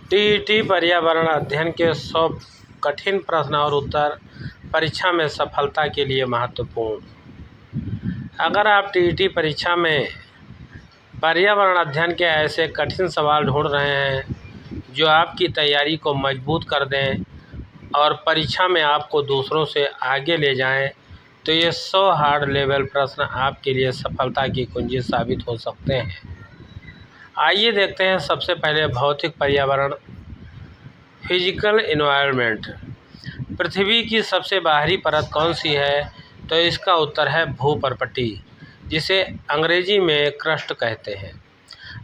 TET पर्यावरण अध्ययन के 100 कठिन प्रश्न और उत्तर परीक्षा में सफलता के लिए महत्वपूर्ण। अगर आप टीईटी परीक्षा में पर्यावरण अध्ययन के ऐसे कठिन सवाल ढूंढ रहे हैं जो आपकी तैयारी को मजबूत कर दें और परीक्षा में आपको दूसरों से आगे ले जाएं, तो ये 100 हार्ड लेवल प्रश्न आपके लिए सफलता की कुंजी साबित हो सकते हैं। आइए देखते हैं। सबसे पहले भौतिक पर्यावरण, फिजिकल एनवायरनमेंट। पृथ्वी की सबसे बाहरी परत कौन सी है? तो इसका उत्तर है भूपर्पटी, जिसे अंग्रेजी में क्रस्ट कहते हैं।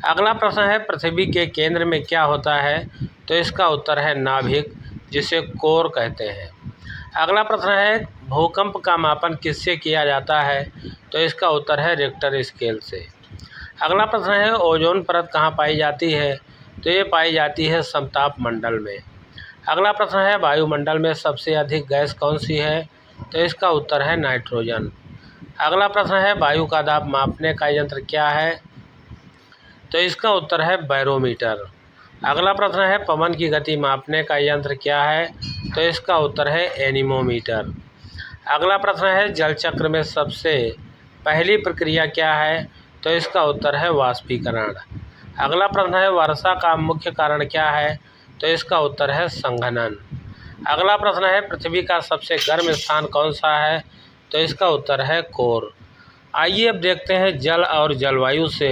अगला प्रश्न है पृथ्वी के केंद्र में क्या होता है? तो इसका उत्तर है नाभिक, जिसे कोर कहते हैं। अगला प्रश्न है भूकंप का मापन किससे किया जाता है? तो इसका उत्तर है रिक्टर स्केल से। अगला प्रश्न है ओजोन परत कहाँ पाई जाती है? तो ये पाई जाती है समताप मंडल में। अगला प्रश्न है वायुमंडल में सबसे अधिक गैस कौन सी है? तो इसका उत्तर है नाइट्रोजन। अगला प्रश्न है वायु का दाब मापने का यंत्र क्या है? तो इसका उत्तर है बैरोमीटर। अगला प्रश्न है पवन की गति मापने का यंत्र क्या है? तो इसका उत्तर है एनीमोमीटर। अगला प्रश्न है जल चक्र में सबसे पहली प्रक्रिया क्या है? तो इसका उत्तर है वाष्पीकरण। अगला प्रश्न है वर्षा का मुख्य कारण क्या है? तो इसका उत्तर है संघनन। अगला प्रश्न है पृथ्वी का सबसे गर्म स्थान कौन सा है? तो इसका उत्तर है कोर। आइए अब देखते हैं जल और जलवायु से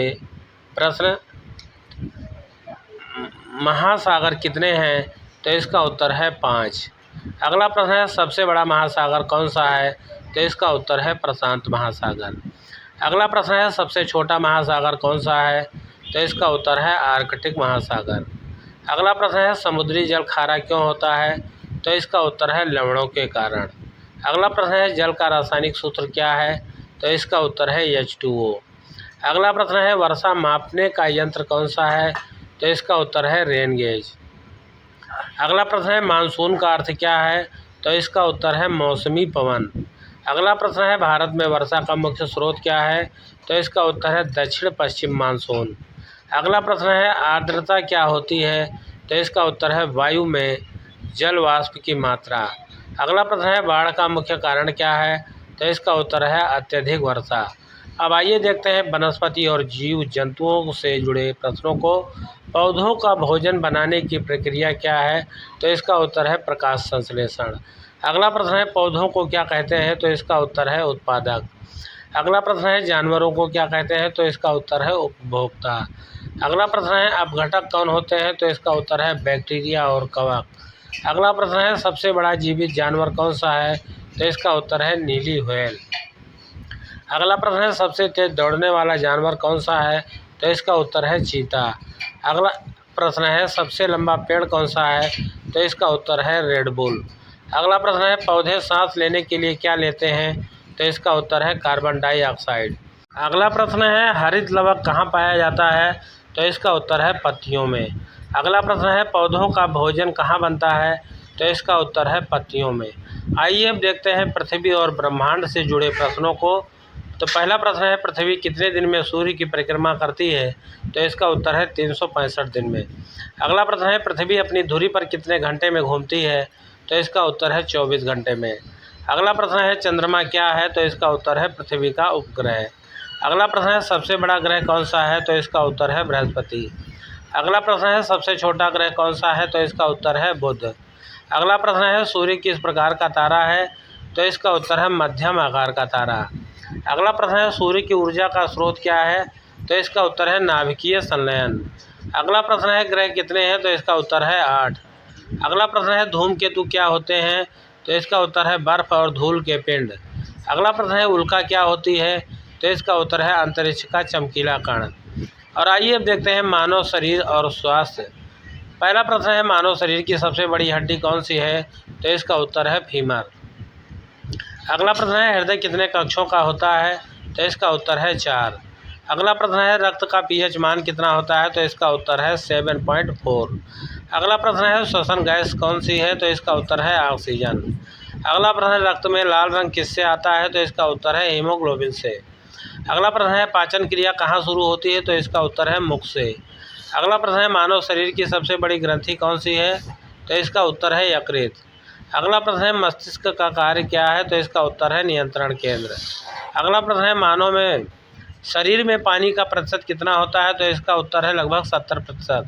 प्रश्न। महासागर कितने हैं? तो इसका उत्तर है 5। अगला प्रश्न है सबसे बड़ा महासागर कौन सा है? तो इसका उत्तर है प्रशांत महासागर। अगला प्रश्न है सबसे छोटा महासागर कौन सा है? तो इसका उत्तर है आर्कटिक महासागर। अगला प्रश्न है समुद्री जल खारा क्यों होता है? तो इसका उत्तर है लवणों के कारण। अगला प्रश्न है जल का रासायनिक सूत्र क्या है? तो इसका उत्तर है H2O। अगला प्रश्न है वर्षा मापने का यंत्र कौन सा है? तो इसका उत्तर है रेन गेज। अगला प्रश्न है मानसून का अर्थ क्या है? तो इसका उत्तर है मौसमी पवन। अगला प्रश्न है भारत में वर्षा का मुख्य स्रोत क्या है? तो इसका उत्तर है दक्षिण पश्चिम मानसून। अगला प्रश्न है आर्द्रता क्या होती है? तो इसका उत्तर है वायु में जल वाष्प की मात्रा। अगला प्रश्न है बाढ़ का मुख्य कारण क्या है? तो इसका उत्तर है अत्यधिक वर्षा। अब आइए देखते हैं वनस्पति और जीव जंतुओं से जुड़े प्रश्नों को। पौधों का भोजन बनाने की प्रक्रिया क्या है? तो इसका उत्तर है प्रकाश संश्लेषण। अगला प्रश्न है पौधों को क्या कहते हैं? तो इसका उत्तर है उत्पादक। अगला प्रश्न है जानवरों को क्या कहते हैं? तो इसका उत्तर है उपभोक्ता। अगला प्रश्न है अपघटक कौन होते हैं? तो इसका उत्तर है बैक्टीरिया और कवक। अगला प्रश्न है सबसे बड़ा जीवित जानवर कौन सा है? तो इसका उत्तर है नीली व्हेल। अगला प्रश्न है सबसे तेज दौड़ने वाला जानवर कौन सा है? तो इसका उत्तर है चीता। अगला प्रश्न है सबसे लंबा पेड़ कौन सा है? तो इसका उत्तर है रेड बुल। अगला प्रश्न है पौधे सांस लेने के लिए क्या लेते हैं? तो इसका उत्तर है कार्बन डाइऑक्साइड। अगला प्रश्न है हरित लवक कहाँ पाया जाता है? तो इसका उत्तर है पत्तियों में। अगला प्रश्न है पौधों का भोजन कहाँ बनता है? तो इसका उत्तर है पत्तियों में। आइए अब देखते हैं पृथ्वी और ब्रह्मांड से जुड़े प्रश्नों को। तो पहला प्रश्न है पृथ्वी कितने दिन में सूर्य की परिक्रमा करती है? तो इसका उत्तर है 365 दिन में। अगला प्रश्न है पृथ्वी अपनी धुरी पर कितने घंटे में घूमती है? तो इसका उत्तर है 24 घंटे में। अगला प्रश्न है चंद्रमा क्या है? तो इसका उत्तर है पृथ्वी का उपग्रह। अगला प्रश्न है सबसे बड़ा ग्रह कौन सा है? तो इसका उत्तर है बृहस्पति। अगला प्रश्न है सबसे छोटा ग्रह कौन सा है? तो इसका उत्तर है बुध। अगला प्रश्न है सूर्य किस प्रकार का तारा है? तो इसका उत्तर है मध्यम आकार का तारा। अगला प्रश्न है सूर्य की ऊर्जा का स्रोत क्या है? तो इसका उत्तर है नाभिकीय संलयन। अगला प्रश्न है ग्रह कितने हैं? तो इसका उत्तर है 8। अगला प्रश्न है धूमकेतु क्या होते हैं? तो इसका उत्तर है बर्फ और धूल के पिंड। अगला प्रश्न है उल्का क्या होती है? तो इसका उत्तर है अंतरिक्ष का चमकीला कण। और आइए अब देखते हैं मानव शरीर और स्वास्थ्य। पहला प्रश्न है मानव शरीर की सबसे बड़ी हड्डी कौन सी है? तो इसका उत्तर है फीमर। अगला प्रश्न है हृदय कितने कक्षों का होता है? तो इसका उत्तर है 4। अगला प्रश्न है रक्त का पीएच मान कितना होता है? तो इसका उत्तर है 7.4। अगला प्रश्न है श्वसन गैस कौन सी है? तो इसका उत्तर है ऑक्सीजन। अगला प्रश्न है रक्त में लाल रंग किससे आता है? तो इसका उत्तर है हीमोग्लोबिन से। अगला प्रश्न है पाचन क्रिया कहाँ शुरू होती है? तो इसका उत्तर है मुख से। अगला प्रश्न है मानव शरीर की सबसे बड़ी ग्रंथि कौन सी है? तो इसका उत्तर है यकृत। अगला प्रश्न है मस्तिष्क का कार्य क्या है? तो इसका उत्तर है नियंत्रण केंद्र। अगला प्रश्न है मानव में शरीर में पानी का प्रतिशत कितना होता है? तो इसका उत्तर है लगभग 70%।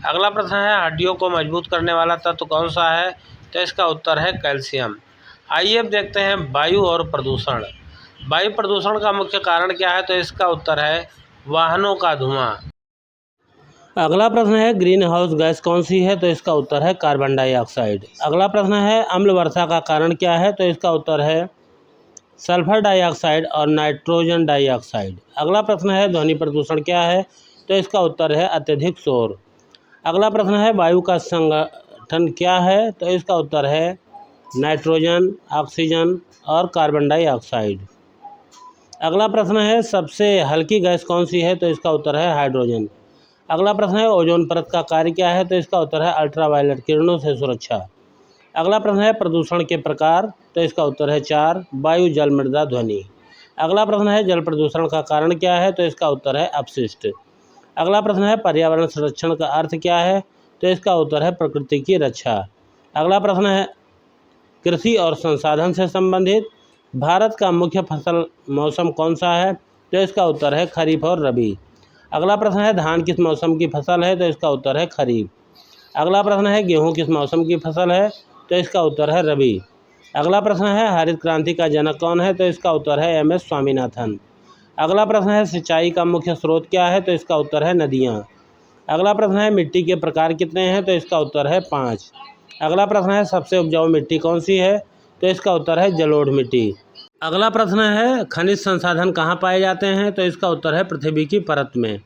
अगला प्रश्न है हड्डियों को मजबूत करने वाला तत्व कौन सा है? तो इसका उत्तर है कैल्शियम। आइए अब देखते हैं वायु और प्रदूषण। वायु प्रदूषण का मुख्य कारण क्या है? तो इसका उत्तर है वाहनों का धुआं। अगला प्रश्न है ग्रीन हाउस गैस कौन सी है? तो इसका उत्तर है कार्बन डाइऑक्साइड। अगला प्रश्न है अम्ल वर्षा का कारण क्या है? तो इसका उत्तर है सल्फर डाइऑक्साइड और नाइट्रोजन डाइऑक्साइड। अगला प्रश्न है ध्वनि प्रदूषण क्या है? तो इसका उत्तर है अत्यधिक शोर। अगला प्रश्न है वायु का संगठन क्या है? तो इसका उत्तर है नाइट्रोजन, ऑक्सीजन और कार्बन डाइऑक्साइड। अगला प्रश्न है सबसे हल्की गैस कौन सी है? तो इसका उत्तर है हाइड्रोजन। अगला प्रश्न है ओजोन परत का कार्य क्या है? तो इसका उत्तर है अल्ट्रावायलेट किरणों से सुरक्षा। अगला प्रश्न है प्रदूषण के प्रकार। तो इसका उत्तर है 4 वायु, जल, मृदा, ध्वनि। अगला प्रश्न है जल प्रदूषण का कारण क्या है? तो इसका उत्तर है अपशिष्ट। अगला प्रश्न है पर्यावरण संरक्षण का अर्थ क्या है? तो इसका उत्तर है प्रकृति की रक्षा। अगला प्रश्न है कृषि और संसाधन से संबंधित भारत का मुख्य फसल मौसम कौन सा है? तो इसका उत्तर है खरीफ और रबी। अगला प्रश्न है धान किस मौसम की फसल है? तो इसका उत्तर है खरीफ। अगला प्रश्न है गेहूं किस मौसम की फसल है? तो इसका उत्तर है रबी। अगला प्रश्न है हरित क्रांति का जनक कौन है? तो इसका उत्तर है एम एस स्वामीनाथन। अगला प्रश्न है सिंचाई का मुख्य स्रोत क्या है? तो इसका उत्तर है नदियाँ। अगला प्रश्न है मिट्टी के प्रकार कितने हैं? तो इसका उत्तर है 5। अगला प्रश्न है सबसे उपजाऊ मिट्टी कौन सी है? तो इसका उत्तर है जलोढ़ मिट्टी। अगला प्रश्न है खनिज संसाधन कहाँ पाए जाते हैं? तो इसका उत्तर है पृथ्वी की परत में।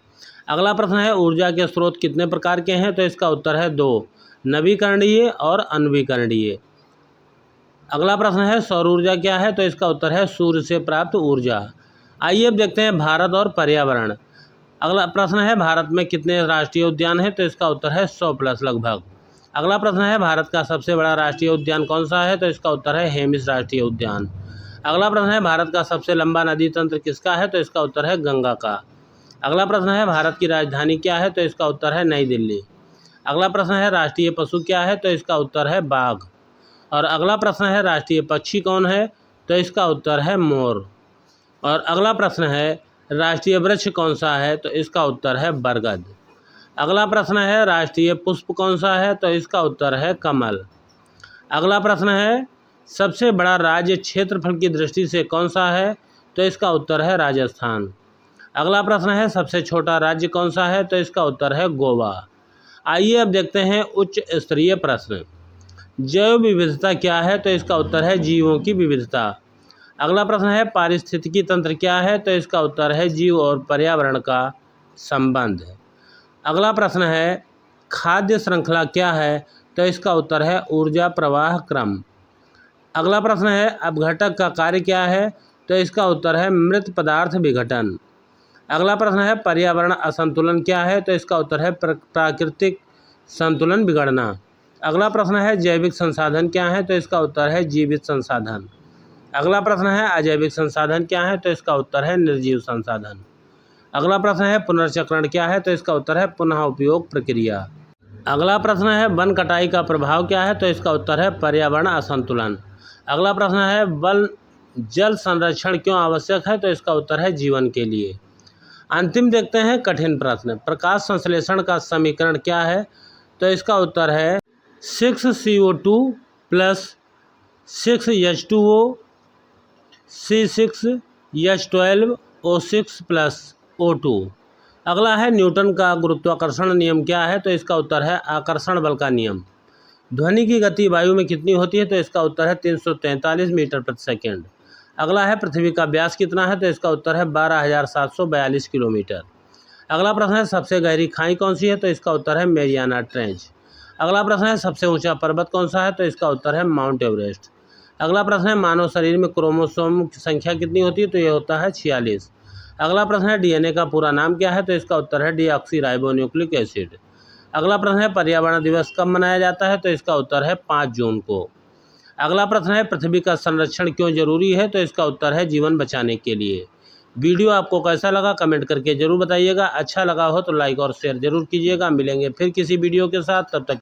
अगला प्रश्न है ऊर्जा के स्रोत कितने प्रकार के हैं? तो इसका उत्तर है 2, नवीकरणीय और अनवीकरणीय। अगला प्रश्न है सौर ऊर्जा क्या है? तो इसका उत्तर है सूर्य से प्राप्त ऊर्जा। आइए अब देखते हैं भारत और पर्यावरण। अगला प्रश्न है भारत में कितने राष्ट्रीय उद्यान हैं? तो इसका उत्तर है 100+ लगभग। अगला प्रश्न है भारत का सबसे बड़ा राष्ट्रीय उद्यान कौन सा है? तो इसका उत्तर है हेमिस राष्ट्रीय उद्यान। अगला प्रश्न है भारत का सबसे लंबा नदी तंत्र किसका है? तो इसका उत्तर है गंगा का। अगला प्रश्न है भारत की राजधानी क्या है? तो इसका उत्तर है नई दिल्ली। अगला प्रश्न है राष्ट्रीय पशु क्या है? तो इसका उत्तर है बाघ। और अगला प्रश्न है राष्ट्रीय पक्षी कौन है? तो इसका उत्तर है मोर। और अगला प्रश्न है राष्ट्रीय वृक्ष कौन सा है? तो इसका उत्तर है बरगद। अगला प्रश्न है राष्ट्रीय पुष्प कौन सा है? तो इसका उत्तर है कमल। अगला प्रश्न है सबसे बड़ा राज्य क्षेत्रफल की दृष्टि से कौन सा है? तो इसका उत्तर है राजस्थान। अगला प्रश्न है सबसे छोटा राज्य कौन सा है? तो इसका उत्तर है गोवा। आइए अब देखते हैं उच्च स्तरीय प्रश्न। जैव विविधता क्या है? तो इसका उत्तर है जीवों की विविधता। अगला प्रश्न है पारिस्थितिकी तंत्र क्या है? तो इसका उत्तर है जीव और पर्यावरण का संबंध। अगला प्रश्न है खाद्य श्रृंखला क्या है? तो इसका उत्तर है ऊर्जा प्रवाह क्रम। अगला प्रश्न है अपघटक का कार्य क्या है? तो इसका उत्तर है मृत पदार्थ विघटन। अगला प्रश्न है पर्यावरण असंतुलन क्या है? तो इसका उत्तर है प्राकृतिक संतुलन बिगड़ना। अगला प्रश्न है जैविक संसाधन क्या है? तो इसका उत्तर है जीवित संसाधन। अगला प्रश्न है अजैविक संसाधन क्या है? तो इसका उत्तर है निर्जीव संसाधन। अगला प्रश्न है पुनर्चक्रण क्या है? तो इसका उत्तर है पुनः उपयोग प्रक्रिया। अगला प्रश्न है वन कटाई का प्रभाव क्या है? तो इसका उत्तर है पर्यावरण असंतुलन। अगला प्रश्न है जल संरक्षण क्यों आवश्यक है? तो इसका उत्तर है जीवन के लिए। अंतिम देखते हैं कठिन प्रश्न। प्रकाश संश्लेषण का समीकरण क्या है? तो इसका उत्तर है 6CO2 + 6H2O C6H12O6 + O2। अगला है न्यूटन का गुरुत्वाकर्षण नियम क्या है? तो इसका उत्तर है आकर्षण बल का नियम। ध्वनि की गति वायु में कितनी होती है? तो इसका उत्तर है 343 मीटर प्रति सेकेंड। अगला है पृथ्वी का व्यास कितना है? तो इसका उत्तर है 12,742 किलोमीटर। अगला प्रश्न है सबसे गहरी खाई कौन सी है? तो इसका उत्तर है मेरियाना ट्रेंच। अगला प्रश्न है सबसे ऊंचा पर्वत कौन सा है? तो इसका उत्तर है माउंट एवरेस्ट। अगला प्रश्न है मानव शरीर में क्रोमोसोम की संख्या कितनी होती है? तो ये होता है 46। अगला प्रश्न है डीएनए का पूरा नाम क्या है? तो इसका उत्तर है डीऑक्सीराइबोन्यूक्लिक एसिड। अगला प्रश्न है पर्यावरण दिवस कब मनाया जाता है? तो इसका उत्तर है 5 जून को। अगला प्रश्न है पृथ्वी का संरक्षण क्यों जरूरी है? तो इसका उत्तर है जीवन बचाने के लिए। वीडियो आपको कैसा लगा कमेंट करके ज़रूर बताइएगा। अच्छा लगा हो तो लाइक और शेयर ज़रूर कीजिएगा। मिलेंगे फिर किसी वीडियो के साथ, तब तक